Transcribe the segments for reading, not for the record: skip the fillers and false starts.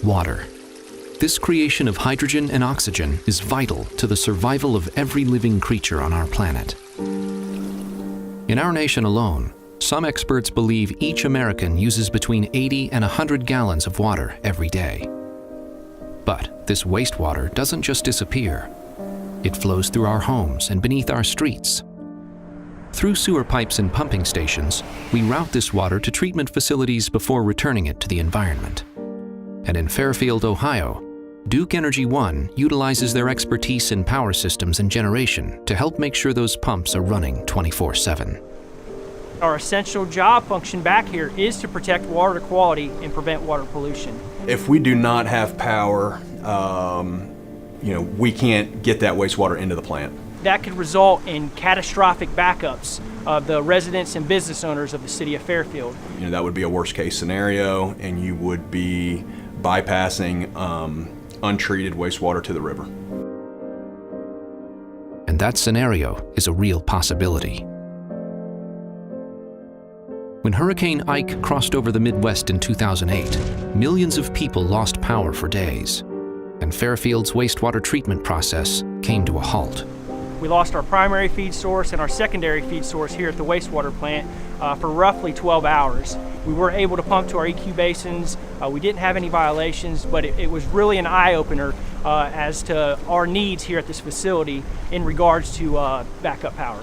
water. This creation of hydrogen and oxygen is vital to the survival of every living creature on our planet. In our nation alone, some experts believe each American uses between 80 and 100 gallons of water every day. But this wastewater doesn't just disappear. It flows through our homes and beneath our streets. Through sewer pipes and pumping stations, we route this water to treatment facilities before returning it to the environment. And in Fairfield, Ohio, Duke Energy One utilizes their expertise in power systems and generation to help make sure those pumps are running 24/7. Our essential job function back here is to protect water quality and prevent water pollution. If we do not have power, we can't get that wastewater into the plant. That could result in catastrophic backups of the residents and business owners of the city of Fairfield. That would be a worst case scenario, and you would be bypassing untreated wastewater to the river. And that scenario is a real possibility. When Hurricane Ike crossed over the Midwest in 2008, millions of people lost power for days, and Fairfield's wastewater treatment process came to a halt. We lost our primary feed source and our secondary feed source here at the wastewater plant for roughly 12 hours. We were able to pump to our EQ basins. We didn't have any violations, but it was really an eye-opener as to our needs here at this facility in regards to backup power.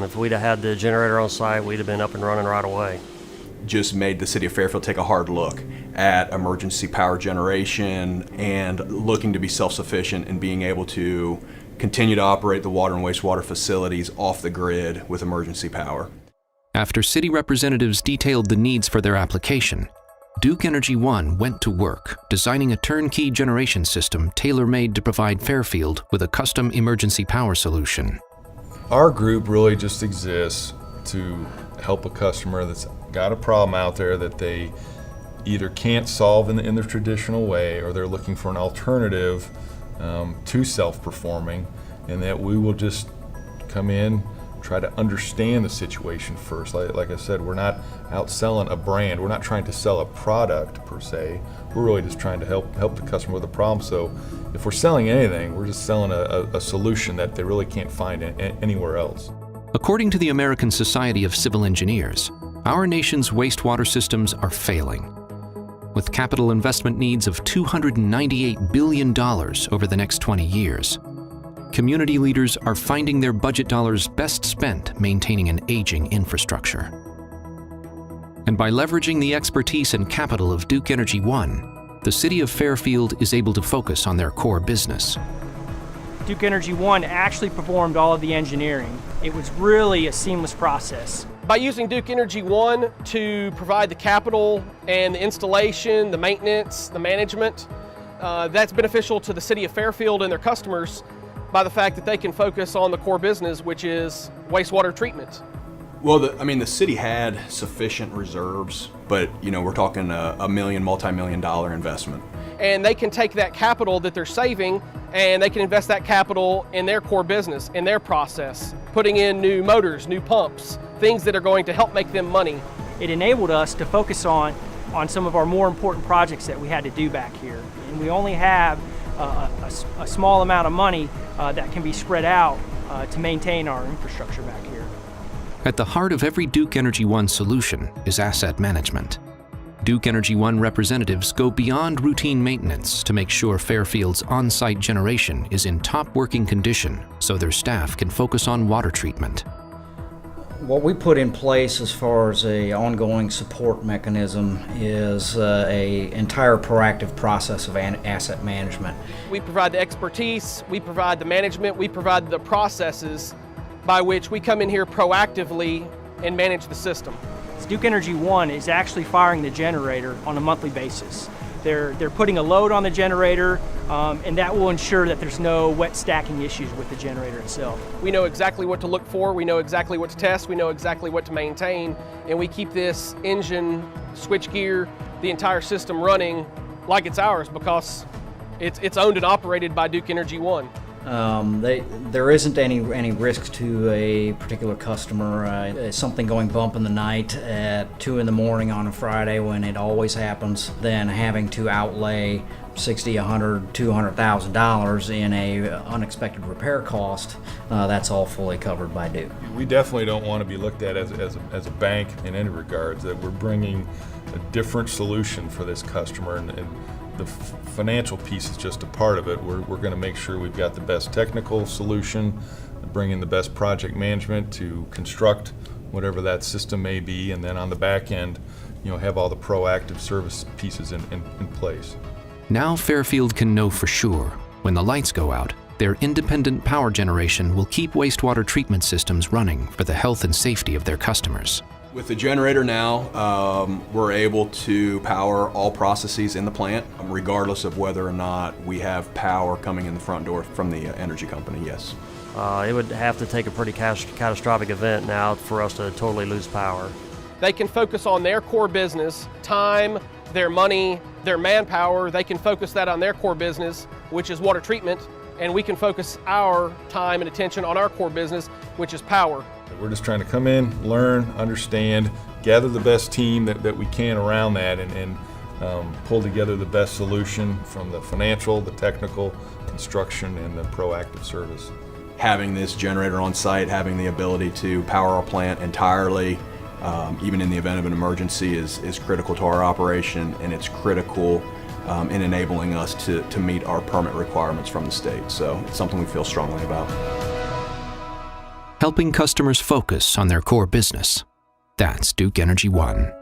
If we'd have had the generator on site, we'd have been up and running right away. Just made the city of Fairfield take a hard look at emergency power generation and looking to be self-sufficient and being able to continue to operate the water and wastewater facilities off the grid with emergency power. After city representatives detailed the needs for their application, Duke Energy One went to work designing a turnkey generation system tailor-made to provide Fairfield with a custom emergency power solution. Our group really just exists to help a customer that's got a problem out there that they either can't solve in the traditional way, or they're looking for an alternative to self-performing, and that we will just come in, try to understand the situation first. Like I said, we're not out selling a brand. We're not trying to sell a product per se. We're really just trying to help the customer with a problem. So if we're selling anything, we're just selling a solution that they really can't find anywhere else. According to the American Society of Civil Engineers, our nation's wastewater systems are failing. With capital investment needs of $298 billion over the next 20 years, community leaders are finding their budget dollars best spent maintaining an aging infrastructure. And by leveraging the expertise and capital of Duke Energy One, the city of Fairfield is able to focus on their core business. Duke Energy One actually performed all of the engineering. It was really a seamless process. By using Duke Energy One to provide the capital and the installation, the maintenance, the management, that's beneficial to the city of Fairfield and their customers by the fact that they can focus on the core business, which is wastewater treatment. Well, the city had sufficient reserves, but we're talking a multi-million-dollar investment. And they can take that capital that they're saving and they can invest that capital in their core business, in their process, putting in new motors, new pumps, things that are going to help make them money. It enabled us to focus on some of our more important projects that we had to do back here. And we only have a small amount of money that can be spread out to maintain our infrastructure back here. At the heart of every Duke Energy One solution is asset management. Duke Energy One representatives go beyond routine maintenance to make sure Fairfield's on-site generation is in top working condition so their staff can focus on water treatment. What we put in place as far as an ongoing support mechanism is an entire proactive process of asset management. We provide the expertise, we provide the management, we provide the processes by which we come in here proactively and manage the system. Duke Energy One is actually firing the generator on a monthly basis. They're putting a load on the generator, and that will ensure that there's no wet stacking issues with the generator itself. We know exactly what to look for, we know exactly what to test, we know exactly what to maintain, and we keep this engine, switchgear, the entire system running like it's ours because it's owned and operated by Duke Energy One. There isn't any risk to a particular customer. Something going bump in the night at 2 in the morning on a Friday, when it always happens, then having to outlay $60, $100, $200,000 in a unexpected repair cost, that's all fully covered by Duke. We definitely don't want to be looked at as a bank in any regards, that we're bringing a different solution for this customer, and the financial piece is just a part of it. We're going to make sure we've got the best technical solution, bring in the best project management to construct whatever that system may be, and then on the back end, have all the proactive service pieces in place. Now Fairfield can know for sure, when the lights go out, their independent power generation will keep wastewater treatment systems running for the health and safety of their customers. With the generator now, we're able to power all processes in the plant, regardless of whether or not we have power coming in the front door from the energy company, yes. It would have to take a pretty catastrophic event now for us to totally lose power. They can focus on their core business, time, their money, their manpower. They can focus that on their core business, which is water treatment, and we can focus our time and attention on our core business, which is power. We're just trying to come in, learn, understand, gather the best team that we can around that, and pull together the best solution from the financial, the technical, construction, and the proactive service. Having this generator on site, having the ability to power our plant entirely, even in the event of an emergency, is critical to our operation, and it's critical in enabling us to meet our permit requirements from the state. So it's something we feel strongly about. Helping customers focus on their core business. That's Duke Energy One.